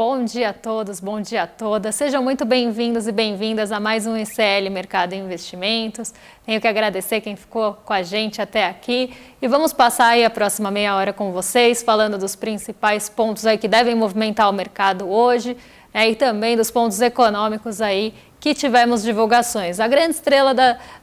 Bom dia a todos, bom dia a todas. Sejam muito bem-vindos e bem-vindas a mais um ICL Mercado e Investimentos. Tenho que agradecer quem ficou com a gente até aqui e vamos passar aí a próxima meia hora com vocês, falando dos principais pontos aí que devem movimentar o mercado hoje, e também dos pontos econômicos aí que tivemos divulgações. A grande estrela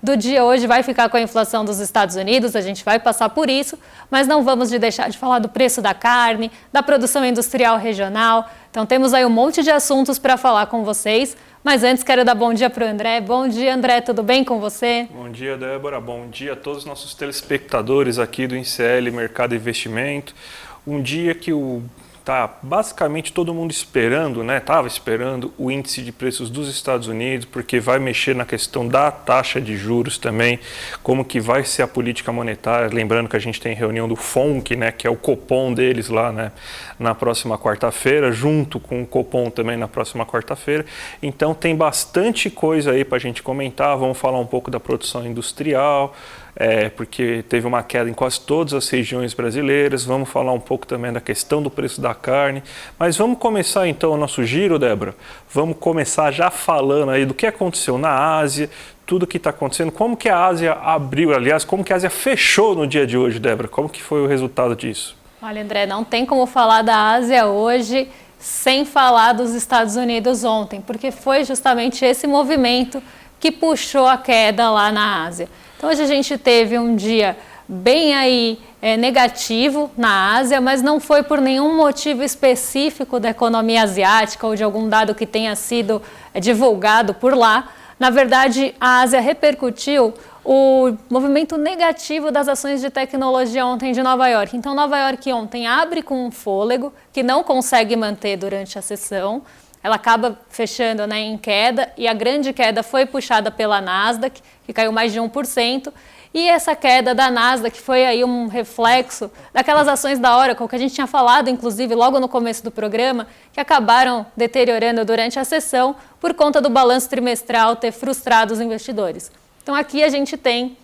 do dia hoje vai ficar com a inflação dos Estados Unidos, a gente vai passar por isso, mas não vamos deixar de falar do preço da carne, da produção industrial regional. Então temos aí um monte de assuntos para falar com vocês, mas antes quero dar bom dia para o André. Bom dia, André, tudo bem com você? Bom dia, Débora. Bom dia a todos os nossos telespectadores aqui do ICL Mercado e Investimento. Um dia que basicamente todo mundo esperando, estava esperando o índice de preços dos Estados Unidos, porque vai mexer na questão da taxa de juros também, como que vai ser a política monetária, lembrando que a gente tem reunião do FONC, que é o Copom deles lá, na próxima quarta-feira, junto com o Copom também na próxima quarta-feira. Então tem bastante coisa aí para a gente comentar, vamos falar um pouco da produção industrial, porque teve uma queda em quase todas as regiões brasileiras. Vamos falar um pouco também da questão do preço da carne. Mas vamos começar então o nosso giro, Débora. Vamos começar já falando aí do que aconteceu na Ásia, tudo que está acontecendo, como que a Ásia abriu, aliás, como que a Ásia fechou no dia de hoje, Débora? Como que foi o resultado disso? Olha, André, não tem como falar da Ásia hoje sem falar dos Estados Unidos ontem, porque foi justamente esse movimento que puxou a queda lá na Ásia. Então hoje a gente teve um dia bem aí negativo na Ásia, mas não foi por nenhum motivo específico da economia asiática ou de algum dado que tenha sido divulgado por lá. Na verdade, a Ásia repercutiu o movimento negativo das ações de tecnologia ontem de Nova York. Então Nova York ontem abre com um fôlego que não consegue manter durante a sessão. Ela acaba fechando em queda e a grande queda foi puxada pela Nasdaq, que caiu mais de 1%. E essa queda da Nasdaq foi aí um reflexo daquelas ações da Oracle, que a gente tinha falado, inclusive, logo no começo do programa, que acabaram deteriorando durante a sessão por conta do balanço trimestral ter frustrado os investidores. Então aqui a gente tem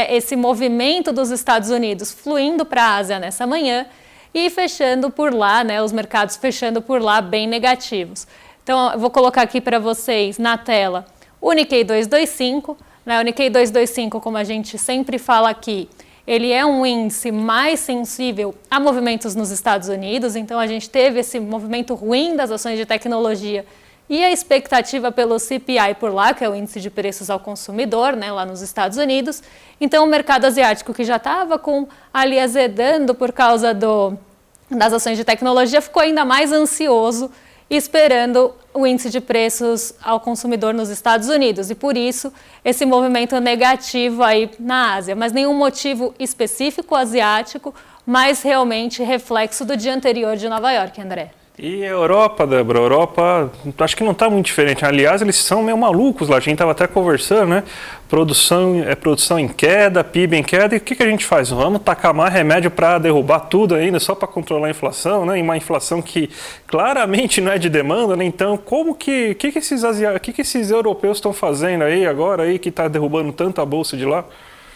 esse movimento dos Estados Unidos fluindo para a Ásia nessa manhã e fechando por lá, os mercados fechando por lá bem negativos. Então, eu vou colocar aqui para vocês na tela o Nikkei 225. O Nikkei 225, como a gente sempre fala aqui, ele é um índice mais sensível a movimentos nos Estados Unidos. Então, a gente teve esse movimento ruim das ações de tecnologia e a expectativa pelo CPI por lá, que é o índice de preços ao consumidor, lá nos Estados Unidos. Então, o mercado asiático, que já estava ali azedando por causa das ações de tecnologia, ficou ainda mais ansioso, esperando o índice de preços ao consumidor nos Estados Unidos. E por isso, esse movimento negativo aí na Ásia. Mas nenhum motivo específico asiático, mas realmente reflexo do dia anterior de Nova York, André. E a Europa, Débora? A Europa, acho que não está muito diferente. Aliás, eles são meio malucos lá. A gente estava até conversando, Produção em queda, PIB em queda. E o que a gente faz? Vamos tacar mais remédio para derrubar tudo ainda, só para controlar a inflação, E uma inflação que claramente não é de demanda, Então, que esses europeus estão fazendo aí agora, aí, que está derrubando tanto a bolsa de lá?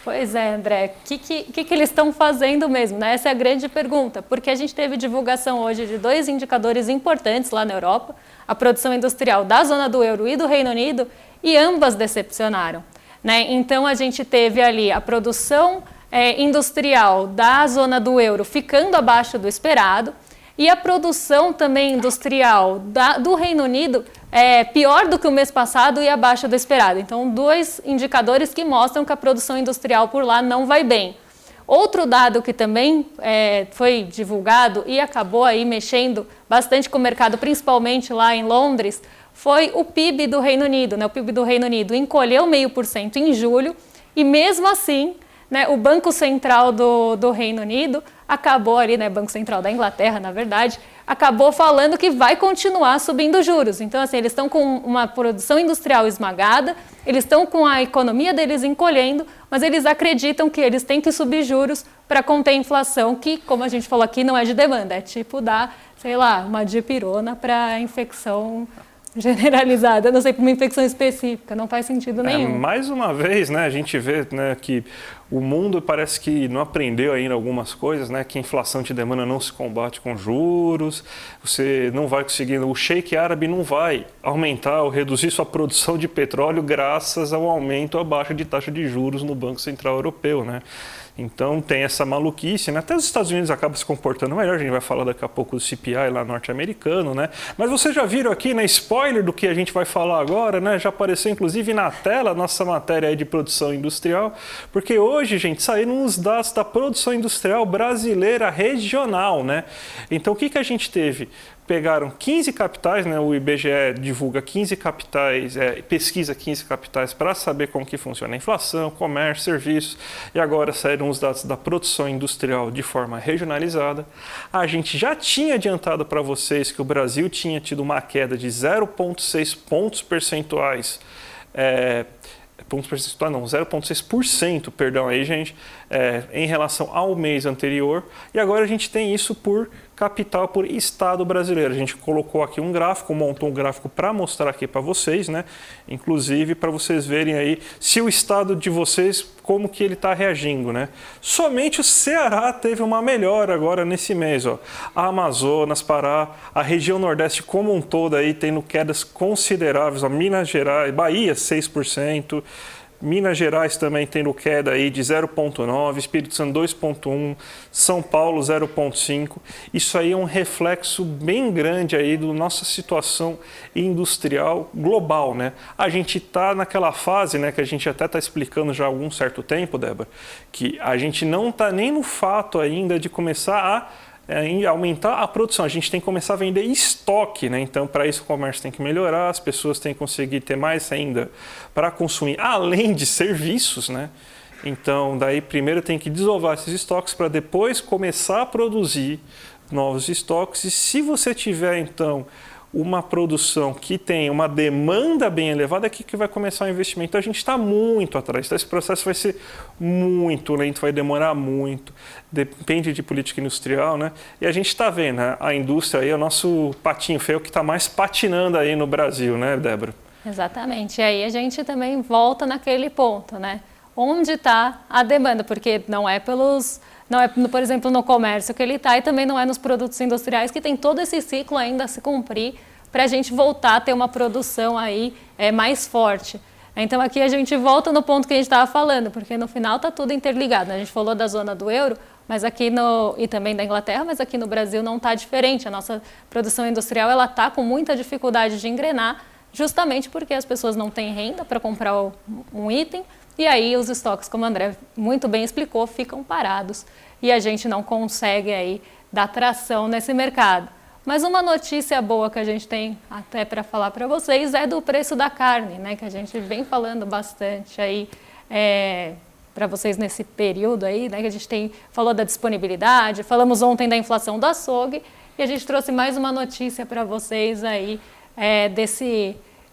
Pois é, André, o que eles estão fazendo mesmo? Essa é a grande pergunta, porque a gente teve divulgação hoje de dois indicadores importantes lá na Europa, a produção industrial da zona do euro e do Reino Unido, e ambas decepcionaram. Então a gente teve ali a produção industrial da zona do euro ficando abaixo do esperado, e a produção também industrial do Reino Unido é pior do que o mês passado e abaixo do esperado. Então, dois indicadores que mostram que a produção industrial por lá não vai bem. Outro dado que também foi divulgado e acabou aí mexendo bastante com o mercado, principalmente lá em Londres, foi o PIB do Reino Unido. O PIB do Reino Unido encolheu 0,5% em julho e mesmo assim, o Banco Central do Reino Unido acabou ali, Banco Central da Inglaterra, na verdade, acabou falando que vai continuar subindo juros. Então, assim, eles estão com uma produção industrial esmagada, eles estão com a economia deles encolhendo, mas eles acreditam que eles têm que subir juros para conter a inflação, que, como a gente falou aqui, não é de demanda, é tipo dar, uma dipirona para infecção generalizada, não sei, para uma infecção específica, não faz sentido nenhum. Mais uma vez, a gente vê que O mundo parece que não aprendeu ainda algumas coisas, né? Que a inflação de demanda não se combate com juros, você não vai conseguir, o Sheik árabe não vai aumentar ou reduzir sua produção de petróleo graças ao aumento, à baixa de taxa de juros no Banco Central Europeu, né? Então tem essa maluquice, né? Até os Estados Unidos acabam se comportando melhor, a gente vai falar daqui a pouco do CPI lá norte-americano, né? Mas vocês já viram aqui, né, spoiler do que a gente vai falar agora, né? Já apareceu inclusive na tela a nossa matéria aí de produção industrial, porque hoje, gente, saíram os dados da produção industrial brasileira regional, né? Então o que a gente teve? Pegaram 15 capitais, né? O IBGE divulga 15 capitais, pesquisa 15 capitais para saber como que funciona a inflação, comércio, serviços, e agora saíram os dados da produção industrial de forma regionalizada. A gente já tinha adiantado para vocês que o Brasil tinha tido uma queda de 0,6 pontos percentuais, 0,6%, perdão aí, gente, em relação ao mês anterior, e agora a gente tem isso por capital, por estado brasileiro. A gente colocou aqui um gráfico, montou um gráfico para mostrar aqui para vocês, né? Inclusive para vocês verem aí se o estado de vocês, como que ele está reagindo, né? Somente o Ceará teve uma melhora agora nesse mês, ó. A Amazonas, Pará, a região Nordeste como um todo aí tendo quedas consideráveis, ó. Minas Gerais, Bahia 6%, Minas Gerais também tendo queda aí de 0,9%, Espírito Santo 2,1%, São Paulo 0,5%. Isso aí é um reflexo bem grande aí da nossa situação industrial global, né? A gente está naquela fase, né, que a gente até está explicando já há algum certo tempo, Débora, que a gente não está nem no fato ainda de começar a aumentar a produção, a gente tem que começar a vender estoque, né? Então, para isso o comércio tem que melhorar, as pessoas têm que conseguir ter mais ainda para consumir, além de serviços, né? Então, daí primeiro tem que desovar esses estoques para depois começar a produzir novos estoques. E se você tiver, então, uma produção que tem uma demanda bem elevada, é que vai começar o investimento. Então, a gente está muito atrás. Então, esse processo vai ser muito lento, vai demorar muito. Depende de política industrial, né? E a gente está vendo, né? A indústria aí é o nosso patinho feio que está mais patinando aí no Brasil, né, Débora? Exatamente. E aí a gente também volta naquele ponto, né? Onde está a demanda? Porque não é, por exemplo, no comércio que ele está, e também não é nos produtos industriais, que tem todo esse ciclo ainda a se cumprir para a gente voltar a ter uma produção aí mais forte. Então aqui a gente volta no ponto que a gente estava falando, porque no final está tudo interligado, né? A gente falou da zona do euro, mas aqui e também da Inglaterra, mas aqui no Brasil não está diferente. A nossa produção industrial ela está com muita dificuldade de engrenar, justamente porque as pessoas não têm renda para comprar um item, e aí os estoques, como o André muito bem explicou, ficam parados e a gente não consegue aí dar tração nesse mercado. Mas uma notícia boa que a gente tem até para falar para vocês é do preço da carne, né? Que a gente vem falando bastante aí para vocês nesse período aí, né? Que a gente falou da disponibilidade, falamos ontem da inflação do açougue e a gente trouxe mais uma notícia para vocês aí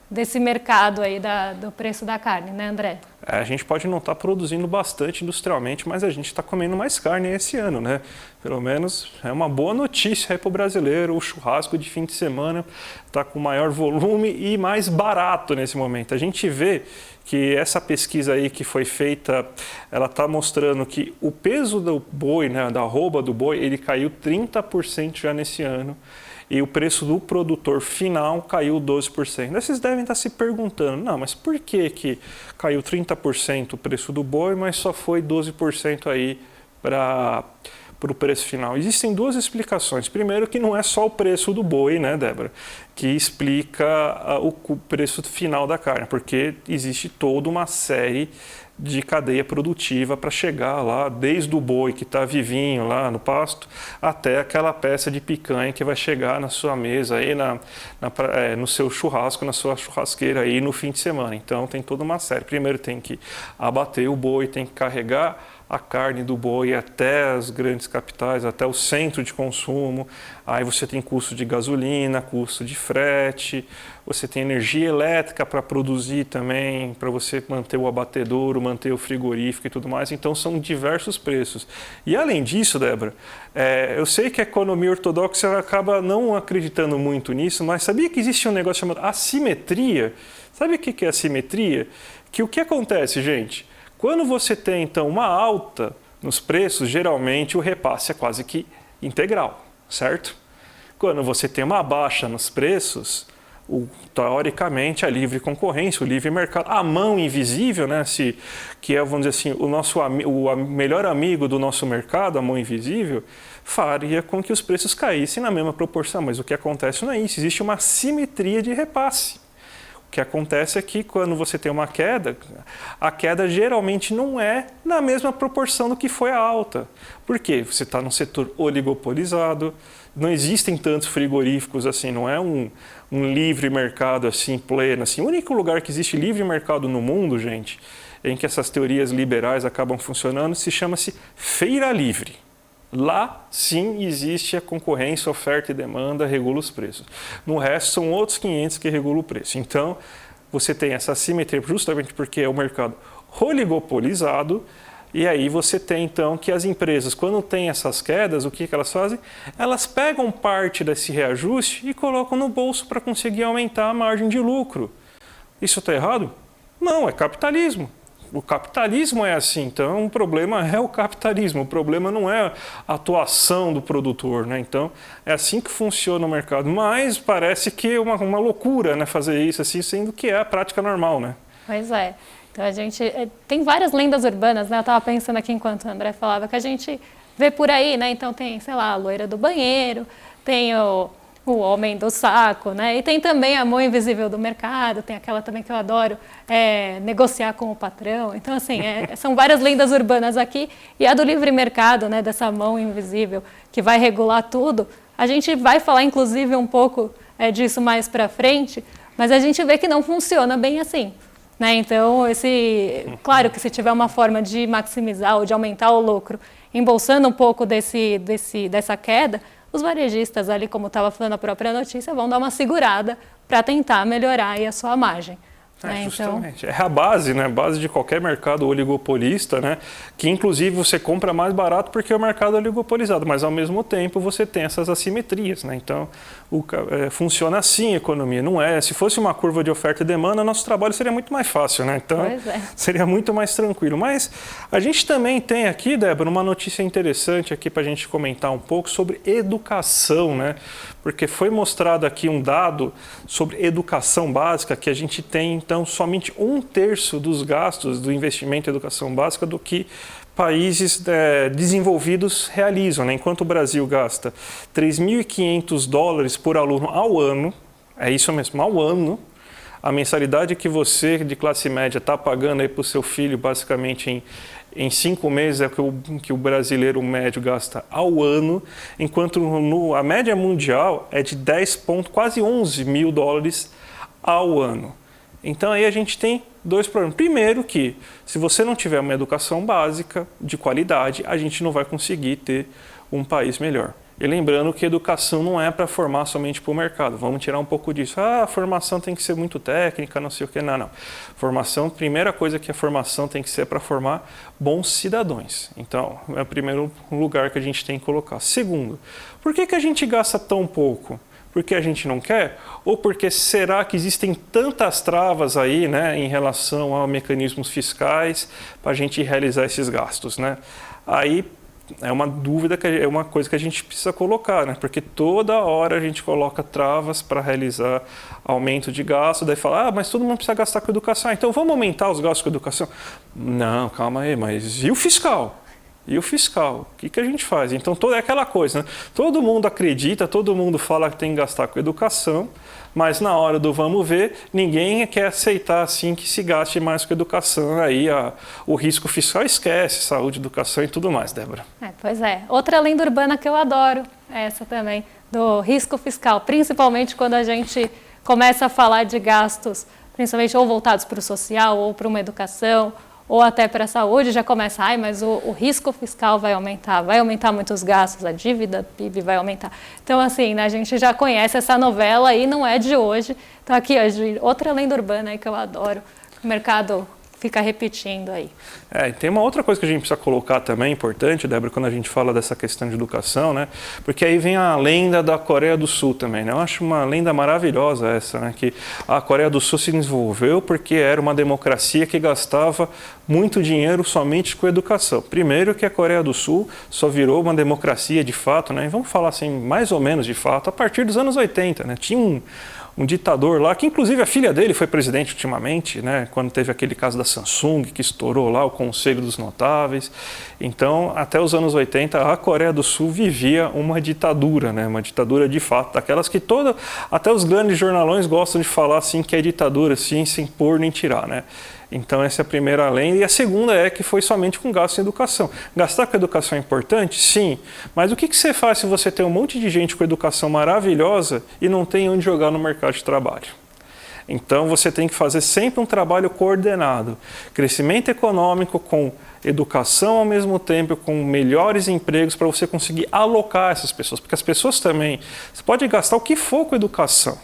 desse mercado aí do preço da carne, né, André? A gente pode não estar produzindo bastante industrialmente, mas a gente está comendo mais carne esse ano, né? Pelo menos é uma boa notícia aí para o brasileiro. O churrasco de fim de semana está com maior volume e mais barato nesse momento. A gente vê que essa pesquisa aí que foi feita, ela está mostrando que o peso do boi, né, da arroba do boi, ele caiu 30% já nesse ano. E o preço do produtor final caiu 12%. Vocês devem estar se perguntando, não, mas por que caiu 30% o preço do boi, mas só foi 12% aí para o preço final? Existem duas explicações. Primeiro, que não é só o preço do boi, né, Débora, que explica o preço final da carne, porque existe toda uma série de cadeia produtiva para chegar lá, desde o boi que está vivinho lá no pasto, até aquela peça de picanha que vai chegar na sua mesa, aí no seu churrasco, na sua churrasqueira aí no fim de semana. Então tem toda uma série. Primeiro tem que abater o boi, tem que carregar a carne do boi até as grandes capitais, até o centro de consumo. Aí você tem custo de gasolina, custo de frete, você tem energia elétrica para produzir também, para você manter o abatedouro, manter o frigorífico e tudo mais. Então são diversos preços. E além disso, Débora, eu sei que a economia ortodoxa acaba não acreditando muito nisso, mas sabia que existe um negócio chamado assimetria? Sabe o que é assimetria? Que o que acontece, gente? Quando você tem, então, uma alta nos preços, geralmente o repasse é quase que integral, certo? Quando você tem uma baixa nos preços, teoricamente, a livre concorrência, o livre mercado, a mão invisível, né, que é, vamos dizer assim, o melhor amigo do nosso mercado, a mão invisível, faria com que os preços caíssem na mesma proporção. Mas o que acontece não é isso, existe uma simetria de repasse. O que acontece é que quando você tem uma queda, a queda geralmente não é na mesma proporção do que foi a alta. Por quê? Você está num setor oligopolizado, não existem tantos frigoríficos assim, não é um livre mercado assim pleno. Assim. O único lugar que existe livre mercado no mundo, gente, em que essas teorias liberais acabam funcionando, chama-se feira livre. Lá, sim, existe a concorrência, oferta e demanda, regula os preços. No resto, são outros 500 que regulam o preço. Então, você tem essa assimetria justamente porque é um mercado oligopolizado, e aí você tem, então, que as empresas, quando tem essas quedas, o que elas fazem? Elas pegam parte desse reajuste e colocam no bolso para conseguir aumentar a margem de lucro. Isso está errado? Não, é capitalismo. O capitalismo é assim, então o problema é o capitalismo, o problema não é a atuação do produtor, né? Então é assim que funciona o mercado, mas parece que é uma loucura, né, fazer isso assim, sendo que é a prática normal, né? Pois é, então a gente tem várias lendas urbanas, né? Eu estava pensando aqui enquanto o André falava que a gente vê por aí, né? Então tem, sei lá, a loira do banheiro, tem o homem do saco, né? E tem também a mão invisível do mercado, tem aquela também que eu adoro, negociar com o patrão. Então, assim, são várias lendas urbanas aqui. E a do livre mercado, né, dessa mão invisível que vai regular tudo, a gente vai falar, inclusive, um pouco disso mais para frente, mas a gente vê que não funciona bem assim. Né? Então, claro que se tiver uma forma de maximizar ou de aumentar o lucro, embolsando um pouco dessa queda, os varejistas ali, como estava falando a própria notícia, vão dar uma segurada para tentar melhorar aí a sua margem. Justamente. Então, é a base, né? A base de qualquer mercado oligopolista, né? Que inclusive você compra mais barato porque o mercado é oligopolizado, mas ao mesmo tempo você tem essas assimetrias, né? Então, funciona assim a economia, não é? Se fosse uma curva de oferta e demanda, nosso trabalho seria muito mais fácil, né? Então, seria muito mais tranquilo. Mas a gente também tem aqui, Débora, uma notícia interessante aqui para a gente comentar um pouco sobre educação, né? Porque foi mostrado aqui um dado sobre educação básica que a gente tem, então, somente 1/3 dos gastos do investimento em educação básica do que países desenvolvidos realizam, né? Enquanto o Brasil gasta $3.500 por aluno ao ano, é isso mesmo, ao ano, a mensalidade que você, de classe média, está pagando aí para o seu filho, basicamente em 5 meses é o que o brasileiro médio gasta ao ano, enquanto a média mundial é de quase 11 mil dólares ao ano. Então aí a gente tem dois problemas. Primeiro que, se você não tiver uma educação básica de qualidade, a gente não vai conseguir ter um país melhor. E lembrando que educação não é para formar somente para o mercado. Vamos tirar um pouco disso. A formação tem que ser muito técnica, não sei o que. Não. Formação, primeira coisa que a formação tem que ser para formar bons cidadãos. Então, é o primeiro lugar que a gente tem que colocar. Segundo, por que a gente gasta tão pouco? Porque a gente não quer? Ou porque será que existem tantas travas aí, né, em relação a mecanismos fiscais para a gente realizar esses gastos, né? Aí é uma dúvida, é uma coisa que a gente precisa colocar, né? Porque toda hora a gente coloca travas para realizar aumento de gasto, daí fala, mas todo mundo precisa gastar com educação, então vamos aumentar os gastos com educação? Não, calma aí, mas e o fiscal? E o fiscal? O que a gente faz? Então, é aquela coisa, né? Todo mundo acredita, todo mundo fala que tem que gastar com educação, mas na hora do vamos ver, ninguém quer aceitar assim que se gaste mais com educação. Aí o risco fiscal esquece, saúde, educação e tudo mais, Débora. Pois é. Outra lenda urbana que eu adoro, essa também, do risco fiscal, principalmente quando a gente começa a falar de gastos, principalmente ou voltados para o social ou para uma educação, ou até para a saúde, já começa, mas o risco fiscal vai aumentar muitos gastos, a dívida PIB vai aumentar. Então, assim, né, a gente já conhece essa novela e não é de hoje. Então, aqui, outra lenda urbana aí que eu adoro, o mercado ficar repetindo aí. E tem uma outra coisa que a gente precisa colocar também, importante, Débora, quando a gente fala dessa questão de educação, né? Porque aí vem a lenda da Coreia do Sul também, né? Eu acho uma lenda maravilhosa essa, né? Que a Coreia do Sul se desenvolveu porque era uma democracia que gastava muito dinheiro somente com educação. Primeiro que a Coreia do Sul só virou uma democracia de fato, né? E vamos falar assim, mais ou menos de fato, a partir dos anos 80, né? Tinha um ditador lá, que inclusive a filha dele foi presidente ultimamente, né, quando teve aquele caso da Samsung, que estourou lá o Conselho dos Notáveis. Então, até os anos 80, a Coreia do Sul vivia uma ditadura, né, uma ditadura de fato, daquelas que até os grandes jornalões gostam de falar assim, que é ditadura, assim, sem pôr nem tirar, né. Então, essa é a primeira lenda. E a segunda é que foi somente com gasto em educação. Gastar com educação é importante? Sim. Mas o que você faz se você tem um monte de gente com educação maravilhosa e não tem onde jogar no mercado de trabalho? Então, você tem que fazer sempre um trabalho coordenado. Crescimento econômico com educação ao mesmo tempo, com melhores empregos para você conseguir alocar essas pessoas. Porque as pessoas também... Você pode gastar o que for com educação.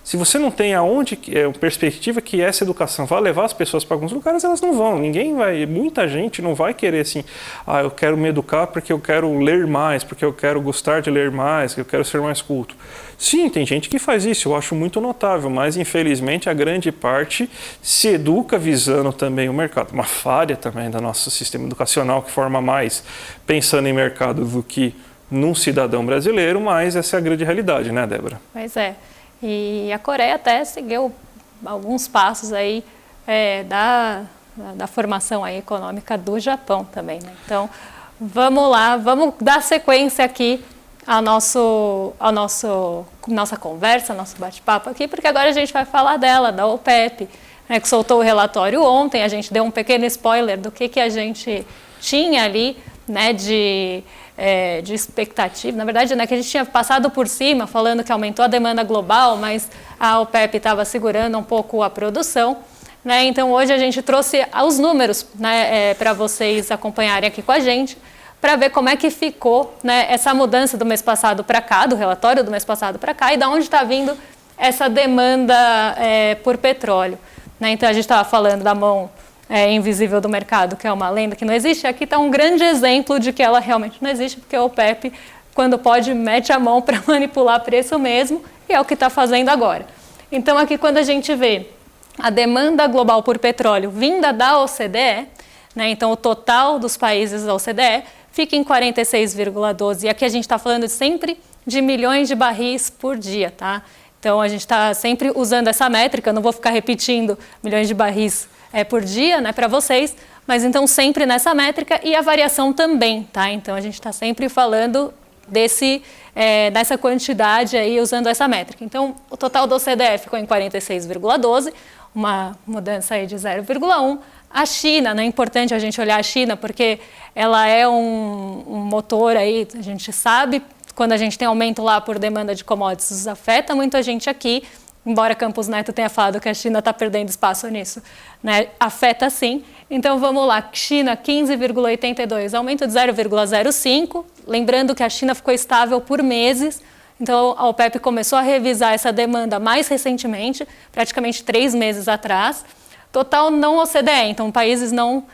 Se você não tem perspectiva que essa educação vai levar as pessoas para alguns lugares, elas não vão. Muita gente não vai querer assim, eu quero me educar porque eu quero ler mais, porque eu quero gostar de ler mais, que eu quero ser mais culto. Sim, tem gente que faz isso, eu acho muito notável, mas infelizmente a grande parte se educa visando também o mercado. Uma falha também do nosso sistema educacional que forma mais pensando em mercado do que num cidadão brasileiro, mas essa é a grande realidade, né, Débora? Pois é. E a Coreia até seguiu alguns passos aí da formação aí econômica do Japão também, né? Então, vamos lá, vamos dar sequência aqui à nossa conversa, nosso bate-papo aqui, porque agora a gente vai falar da OPEP, né, que soltou o relatório ontem. A gente deu um pequeno spoiler do que a gente tinha ali, né, de expectativa. Na verdade, né, que a gente tinha passado por cima, falando que aumentou a demanda global, mas a OPEP estava segurando um pouco a produção, né? Então, hoje a gente trouxe os números, né, para vocês acompanharem aqui com a gente, para ver como é que ficou, né, essa mudança do mês passado para cá, do relatório do mês passado para cá, e de onde está vindo essa demanda por petróleo, né? Então, a gente estava falando da mão invisível do mercado, que é uma lenda que não existe. Aqui está um grande exemplo de que ela realmente não existe, porque a OPEP, quando pode, mete a mão para manipular preço mesmo, e é o que está fazendo agora. Então, aqui quando a gente vê a demanda global por petróleo vinda da OCDE, né, então o total dos países da OCDE fica em 46,12, e aqui a gente está falando sempre de milhões de barris por dia, tá? Então, a gente está sempre usando essa métrica, não vou ficar repetindo milhões de barris por dia, né, para vocês, mas então sempre nessa métrica, e a variação também, tá? Então a gente está sempre falando dessa quantidade aí usando essa métrica. Então o total do OCDE ficou em 46,12, uma mudança aí de 0,1. A China, né, é importante a gente olhar a China porque ela é um motor aí, a gente sabe, quando a gente tem aumento lá por demanda de commodities, isso afeta muito a gente aqui. Embora Campos Neto tenha falado que a China está perdendo espaço nisso, né? Afeta sim. Então vamos lá, China 15,82, aumento de 0,05. Lembrando que a China ficou estável por meses, então a OPEP começou a revisar essa demanda mais recentemente, praticamente 3 meses atrás. Total não OCDE, então países não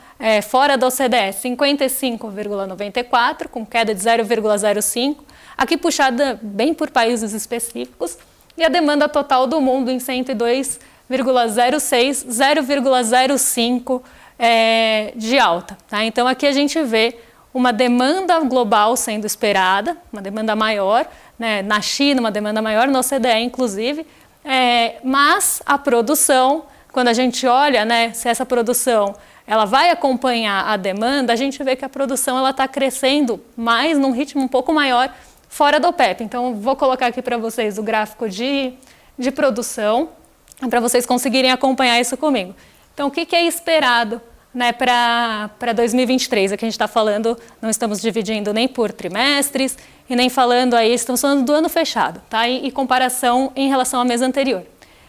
fora da OCDE, 55,94, com queda de 0,05. Aqui puxada bem por países específicos. E a demanda total do mundo em 102,06, 0,05 de alta. Tá? Então, aqui a gente vê uma demanda global sendo esperada, uma demanda maior, né? Na China, uma demanda maior, na OCDE, inclusive, mas a produção, quando a gente olha, né, se essa produção ela vai acompanhar a demanda, a gente vê que a produção está crescendo mais, num ritmo um pouco maior, fora da OPEP. Então, vou colocar aqui para vocês o gráfico de produção, para vocês conseguirem acompanhar isso comigo. Então, o que é esperado, né, para 2023? Aqui a gente está falando, não estamos dividindo nem por trimestres, e nem falando aí, estamos falando do ano fechado, tá? E comparação em relação ao mês anterior.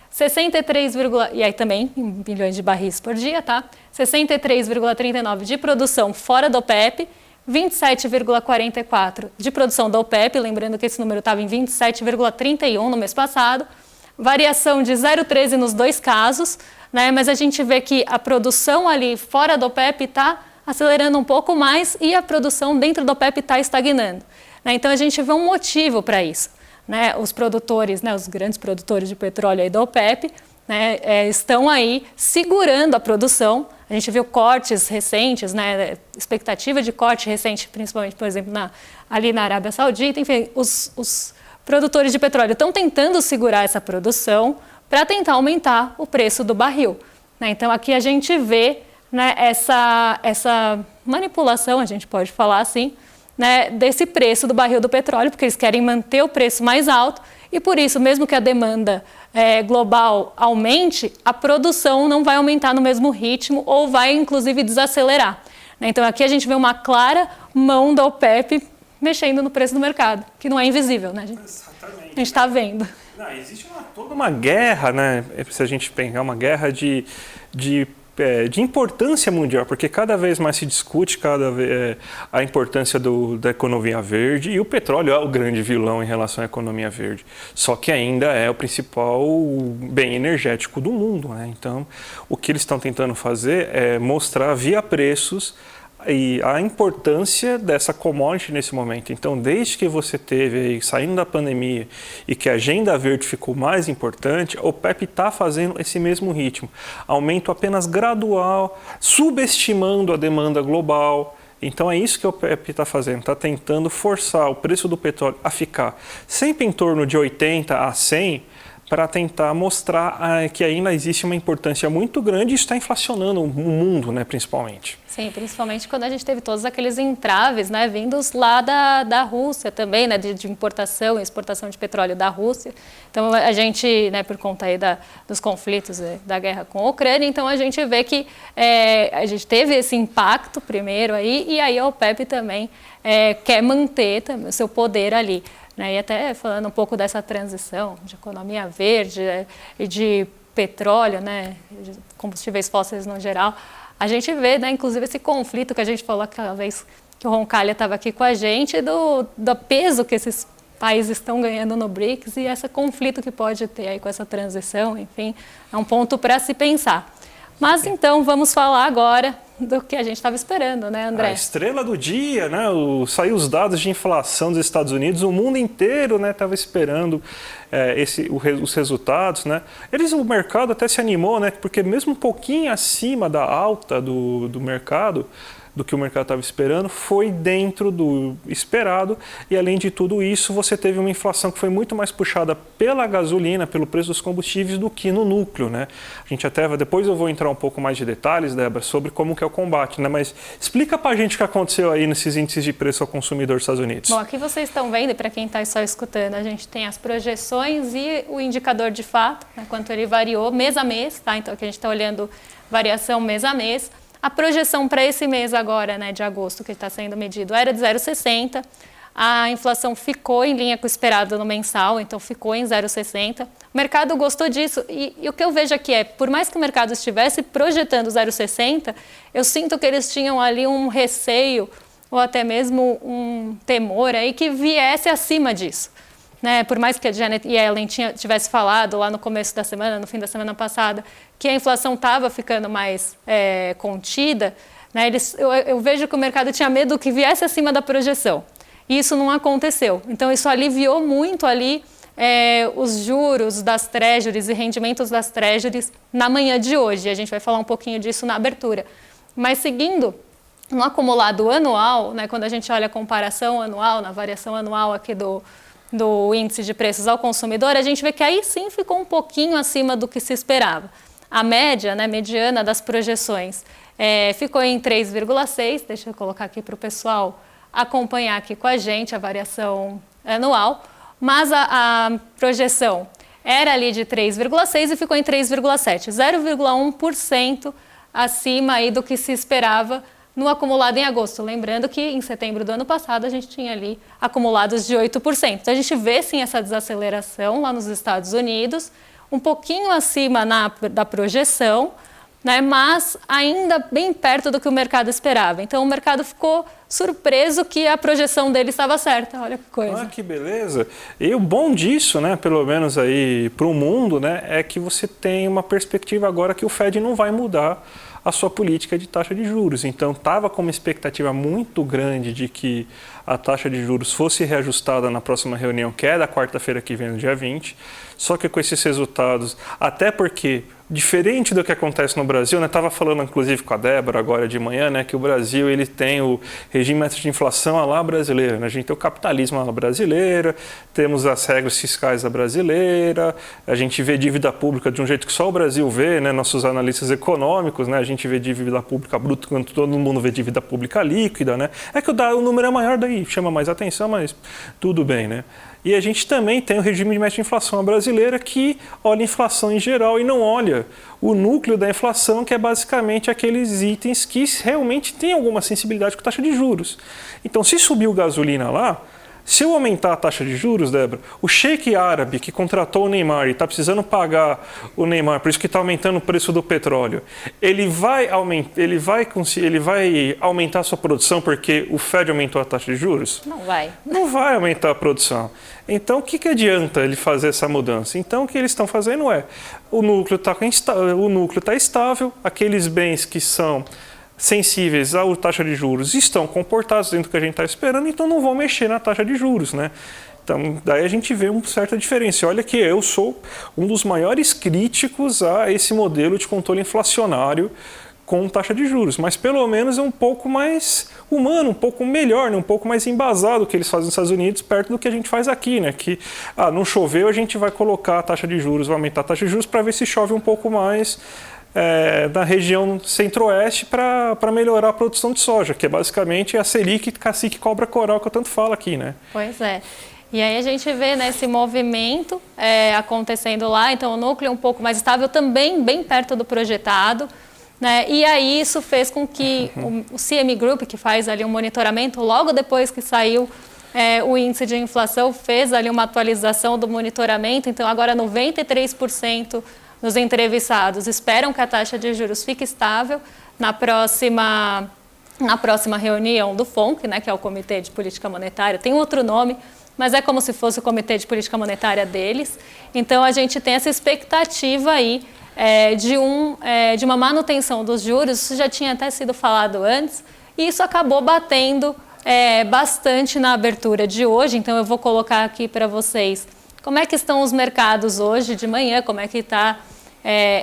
63, e aí também em milhões de barris por dia, tá? 63,39 de produção fora da OPEP, 27,44 de produção da OPEP, lembrando que esse número estava em 27,31 no mês passado, variação de 0,13 nos dois casos, né? Mas a gente vê que a produção ali fora do OPEP está acelerando um pouco mais e a produção dentro do OPEP está estagnando, né? Então a gente vê um motivo para isso, né? Os produtores, né, os grandes produtores de petróleo aí do OPEP, né, estão aí segurando a produção. A gente viu cortes recentes, né, expectativa de corte recente, principalmente, por exemplo, ali na Arábia Saudita. Enfim, os produtores de petróleo estão tentando segurar essa produção para tentar aumentar o preço do barril, né? Então aqui a gente vê, né, essa manipulação, a gente pode falar assim, né, desse preço do barril do petróleo, porque eles querem manter o preço mais alto e por isso, mesmo que a demanda global aumente, a produção não vai aumentar no mesmo ritmo ou vai, inclusive, desacelerar, né? Então, aqui a gente vê uma clara mão da OPEP mexendo no preço do mercado, que não é invisível, né? Exatamente. A gente está vendo. Não, existe toda uma guerra, né? Se a gente pegar uma guerra de importância mundial, porque cada vez mais se discute a importância da economia verde e o petróleo é o grande vilão em relação à economia verde. Só que ainda é o principal bem energético do mundo, né? Então, o que eles estão tentando fazer é mostrar via preços e a importância dessa commodity nesse momento. Então, desde que você teve aí, saindo da pandemia e que a agenda verde ficou mais importante, a OPEP está fazendo esse mesmo ritmo. Aumento apenas gradual, subestimando a demanda global. Então, é isso que a OPEP está fazendo, está tentando forçar o preço do petróleo a ficar sempre em torno de 80 a 100, para tentar mostrar que ainda existe uma importância muito grande e está inflacionando o mundo, né, principalmente. Sim, principalmente quando a gente teve todos aqueles entraves, né, vindos lá da Rússia também, né, de importação e exportação de petróleo da Rússia. Então a gente, né, por conta aí dos conflitos, da guerra com a Ucrânia, então a gente vê que a gente teve esse impacto primeiro aí, e aí a OPEP também quer manter também o seu poder ali, né? E até falando um pouco dessa transição de economia verde e de petróleo, né, de combustíveis fósseis no geral, a gente vê, né, inclusive esse conflito que a gente falou aquela vez que o Roncalha estava aqui com a gente, do peso que esses países estão ganhando no BRICS e esse conflito que pode ter aí com essa transição, enfim, é um ponto para se pensar. Mas então vamos falar agora do que a gente estava esperando, né, André? A estrela do dia, né? Saiu os dados de inflação dos Estados Unidos, o mundo inteiro, né, estava esperando os resultados, né? O mercado até se animou, né? Porque mesmo um pouquinho acima da alta do mercado, do que o mercado estava esperando, foi dentro do esperado, e além de tudo isso, você teve uma inflação que foi muito mais puxada pela gasolina, pelo preço dos combustíveis, do que no núcleo, né? A gente até, depois eu vou entrar um pouco mais de detalhes, Débora, sobre como que é o combate, né? Mas explica pra gente o que aconteceu aí nesses índices de preço ao consumidor dos Estados Unidos. Bom, aqui vocês estão vendo, e para quem está só escutando, a gente tem as projeções e o indicador de fato, né, quanto ele variou mês a mês, tá? Então aqui a gente está olhando variação mês a mês. A projeção para esse mês agora, né, de agosto, que está sendo medido, era de 0,60. A inflação ficou em linha com o esperado no mensal, então ficou em 0,60. O mercado gostou disso e o que eu vejo aqui é, por mais que o mercado estivesse projetando 0,60, eu sinto que eles tinham ali um receio ou até mesmo um temor aí que viesse acima disso, né? Por mais que a Janet Yellen tivesse falado lá no começo da semana, no fim da semana passada, que a inflação estava ficando mais contida, né? Eu vejo que o mercado tinha medo que viesse acima da projeção. E isso não aconteceu. Então, isso aliviou muito ali os juros das treasuries e rendimentos das treasuries na manhã de hoje. A gente vai falar um pouquinho disso na abertura. Mas seguindo, no acumulado anual, né, quando a gente olha a comparação anual, na variação anual aqui do índice de preços ao consumidor, a gente vê que aí sim ficou um pouquinho acima do que se esperava. A média, né, mediana das projeções ficou em 3,6, deixa eu colocar aqui para o pessoal acompanhar aqui com a gente a variação anual, mas a projeção era ali de 3,6 e ficou em 3,7, 0,1% acima aí do que se esperava no acumulado em agosto. Lembrando que em setembro do ano passado a gente tinha ali acumulados de 8%. Então a gente vê sim essa desaceleração lá nos Estados Unidos, um pouquinho acima da projeção, né, mas ainda bem perto do que o mercado esperava. Então, o mercado ficou surpreso que a projeção dele estava certa. Olha que coisa. Ah, que beleza. E o bom disso, né, pelo menos aí para o mundo, né, é que você tem uma perspectiva agora que o Fed não vai mudar a sua política de taxa de juros. Então, estava com uma expectativa muito grande de que a taxa de juros fosse reajustada na próxima reunião, que é da quarta-feira que vem, no dia 20. Só que com esses resultados, até porque, diferente do que acontece no Brasil, né, estava falando inclusive com a Débora agora de manhã, né, que o Brasil ele tem o regime de inflação à la brasileira. Né? A gente tem o capitalismo à la brasileira, temos as regras fiscais à brasileira, a gente vê dívida pública de um jeito que só o Brasil vê, né, nossos analistas econômicos, né, a gente vê dívida pública bruta quando todo mundo vê dívida pública líquida. Né? É que o número é maior, daí chama mais atenção, mas tudo bem. Né? E a gente também tem o regime de meta de inflação brasileira que olha a inflação em geral e não olha o núcleo da inflação, que é basicamente aqueles itens que realmente têm alguma sensibilidade com a taxa de juros. Então, se subir o gasolina lá, se eu aumentar a taxa de juros, Débora, o sheik árabe que contratou o Neymar e está precisando pagar o Neymar, por isso que está aumentando o preço do petróleo, ele vai aumentar a sua produção porque o Fed aumentou a taxa de juros? Não vai. Não vai aumentar a produção. Então, o que adianta ele fazer essa mudança? Então, o que eles estão fazendo é, o núcleo está estável, aqueles bens que são sensíveis à taxa de juros estão comportados dentro do que a gente está esperando, então não vão mexer na taxa de juros, né? Então, daí a gente vê uma certa diferença. Olha que eu sou um dos maiores críticos a esse modelo de controle inflacionário com taxa de juros, mas pelo menos é um pouco mais humano, um pouco melhor, né? Um pouco mais embasado o que eles fazem nos Estados Unidos, perto do que a gente faz aqui, né? Que não choveu, a gente vai colocar a taxa de juros, vai aumentar a taxa de juros para ver se chove um pouco mais na região centro-oeste para melhorar a produção de soja, que é basicamente a Selic, cacique, cobra, coral, que eu tanto falo aqui, né? Pois é. E aí a gente vê, né, esse movimento acontecendo lá, então o núcleo um pouco mais estável, também bem perto do projetado, né? E aí isso fez com que o CME Group, que faz ali um monitoramento, logo depois que saiu o índice de inflação, fez ali uma atualização do monitoramento, então agora 93% dos entrevistados esperam que a taxa de juros fique estável na próxima reunião do FONC, né, que é o Comitê de Política Monetária, tem outro nome, mas é como se fosse o Comitê de Política Monetária deles. Então, a gente tem essa expectativa aí de uma manutenção dos juros, isso já tinha até sido falado antes, e isso acabou batendo bastante na abertura de hoje, então eu vou colocar aqui para vocês como é que estão os mercados hoje de manhã, como é que está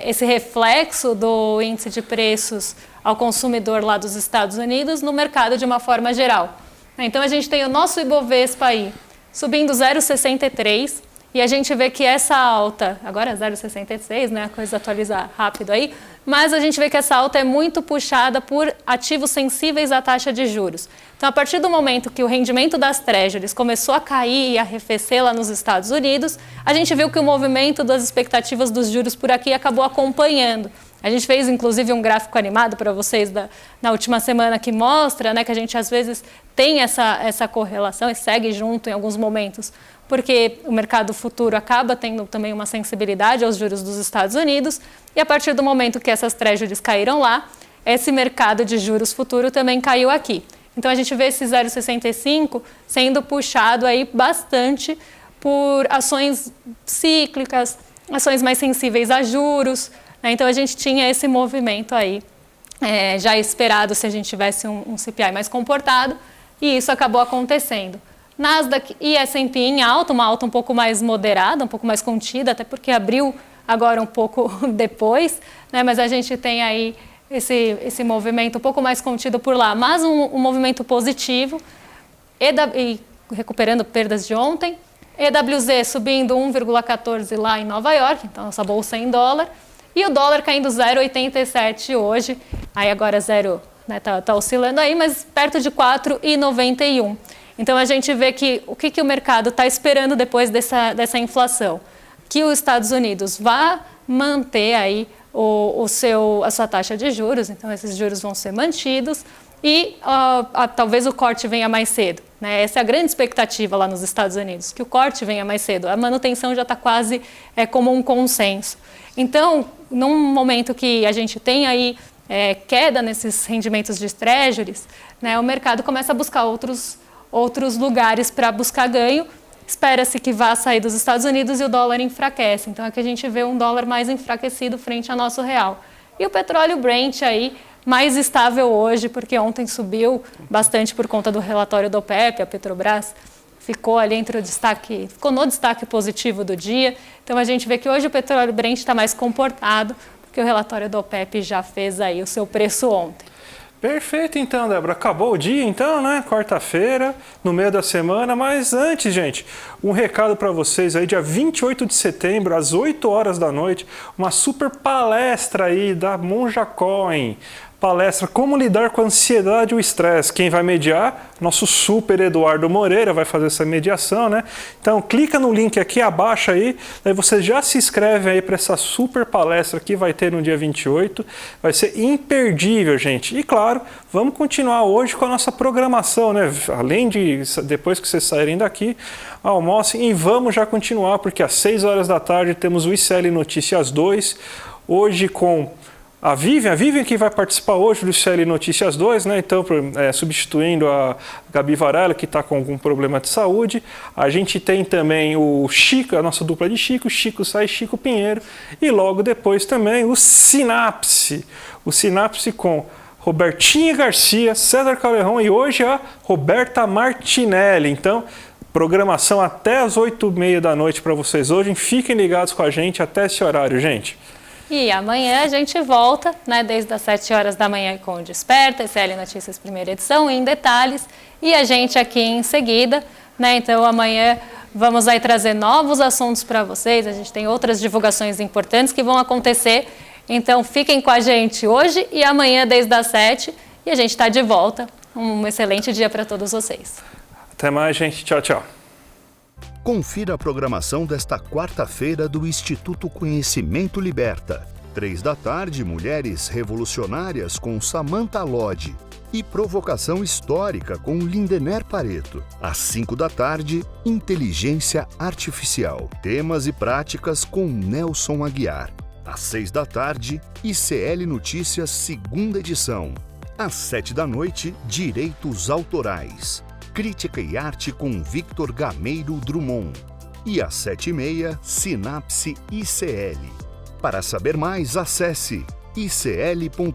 esse reflexo do índice de preços ao consumidor lá dos Estados Unidos no mercado de uma forma geral. Então, a gente tem o nosso Ibovespa aí subindo 0,63 e a gente vê que essa alta, agora é 0,66, né, a coisa atualizar rápido aí, mas a gente vê que essa alta é muito puxada por ativos sensíveis à taxa de juros. Então, a partir do momento que o rendimento das Treasuries começou a cair e arrefecer lá nos Estados Unidos, a gente viu que o movimento das expectativas dos juros por aqui acabou acompanhando. A gente fez, inclusive, um gráfico animado para vocês na última semana que mostra, né, que a gente, às vezes, tem essa correlação e segue junto em alguns momentos, porque o mercado futuro acaba tendo também uma sensibilidade aos juros dos Estados Unidos, e a partir do momento que essas treasuries caíram lá, esse mercado de juros futuro também caiu aqui. Então, a gente vê esse 0,65 sendo puxado aí bastante por ações cíclicas, ações mais sensíveis a juros, né? Então, a gente tinha esse movimento aí já esperado se a gente tivesse um CPI mais comportado, e isso acabou acontecendo. Nasdaq e S&P em alta, uma alta um pouco mais moderada, um pouco mais contida, até porque abriu agora um pouco depois, né? Mas a gente tem aí esse movimento um pouco mais contido por lá, mas um movimento positivo, e recuperando perdas de ontem, EWZ subindo 1,14 lá em Nova York, então essa bolsa em dólar, e o dólar caindo 0,87 hoje, aí agora zero, né, tá oscilando aí, mas perto de 4,91. Então, a gente vê que o que o mercado está esperando depois dessa inflação? Que os Estados Unidos vá manter aí a sua taxa de juros, então esses juros vão ser mantidos e talvez o corte venha mais cedo, né? Essa é a grande expectativa lá nos Estados Unidos, que o corte venha mais cedo. A manutenção já está quase como um consenso. Então, num momento que a gente tem aí queda nesses rendimentos de treasuries, né, o mercado começa a buscar outros lugares para buscar ganho. Espera-se que vá sair dos Estados Unidos e o dólar enfraquece. Então, aqui a gente vê um dólar mais enfraquecido frente ao nosso real. E o petróleo Brent aí mais estável hoje, porque ontem subiu bastante por conta do relatório do OPEP, a Petrobras ficou ali ficou no destaque positivo do dia. Então, a gente vê que hoje o petróleo Brent está mais comportado, porque o relatório do OPEP já fez aí o seu preço ontem. Perfeito, então, Débora. Acabou o dia, então, né? Quarta-feira, no meio da semana. Mas antes, gente, um recado para vocês aí, dia 28 de setembro, às 8 horas da noite, uma super palestra aí da Monja Coin. Palestra Como Lidar com a Ansiedade e o Estresse. Quem vai mediar? Nosso super Eduardo Moreira vai fazer essa mediação, né? Então, clica no link aqui abaixo aí, daí você já se inscreve aí para essa super palestra que vai ter no dia 28. Vai ser imperdível, gente. E claro, vamos continuar hoje com a nossa programação, né? Além de, depois que vocês saírem daqui, almocem e vamos já continuar, porque às 6 horas da tarde temos o ICL Notícias 2, hoje com a Vivian que vai participar hoje do ICL Notícias 2, né? Então, substituindo a Gabi Varela, que está com algum problema de saúde. A gente tem também o Chico, a nossa dupla de Chico Sá e Chico Pinheiro. E logo depois também o Sinapse. O Sinapse com Robertinha Garcia, César Callejon e hoje a Roberta Martinelli. Então, programação até as 8h30 da noite para vocês hoje. Fiquem ligados com a gente até esse horário, gente. E amanhã a gente volta, né, desde as 7 horas da manhã com o Desperta, ICL Notícias primeira edição, em detalhes, e a gente aqui em seguida, né, então amanhã vamos aí trazer novos assuntos para vocês, a gente tem outras divulgações importantes que vão acontecer, então fiquem com a gente hoje e amanhã desde as 7 e a gente está de volta. Um excelente dia para todos vocês. Até mais, gente. Tchau, tchau. Confira a programação desta quarta-feira do Instituto Conhecimento Liberta. 3 da tarde, Mulheres Revolucionárias com Samantha Lodge e Provocação Histórica com Lindener Pareto. Às 5 da tarde, Inteligência Artificial. Temas e práticas com Nelson Aguiar. Às 6 da tarde, ICL Notícias, segunda edição. Às 7 da noite, Direitos Autorais. Crítica e Arte com Victor Gameiro Drummond. E às 7h30, Sinapse ICL. Para saber mais, acesse icl.com.br.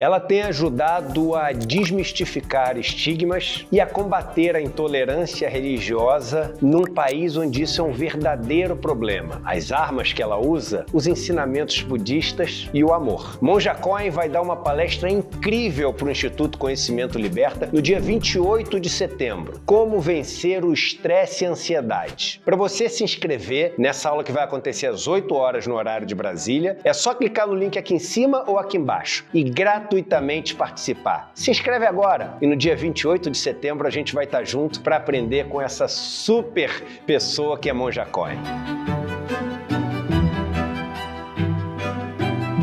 Ela tem ajudado a desmistificar estigmas e a combater a intolerância religiosa num país onde isso é um verdadeiro problema. As armas que ela usa, os ensinamentos budistas e o amor. Monja Coin vai dar uma palestra incrível para o Instituto Conhecimento Liberta no dia 28 de setembro. Como vencer o estresse e a ansiedade. Para você se inscrever nessa aula que vai acontecer às 8 horas no horário de Brasília, é só clicar no link aqui em cima ou aqui embaixo e gratuitamente participar. Se inscreve agora e no dia 28 de setembro a gente vai estar junto para aprender com essa super pessoa que é Monja Coin.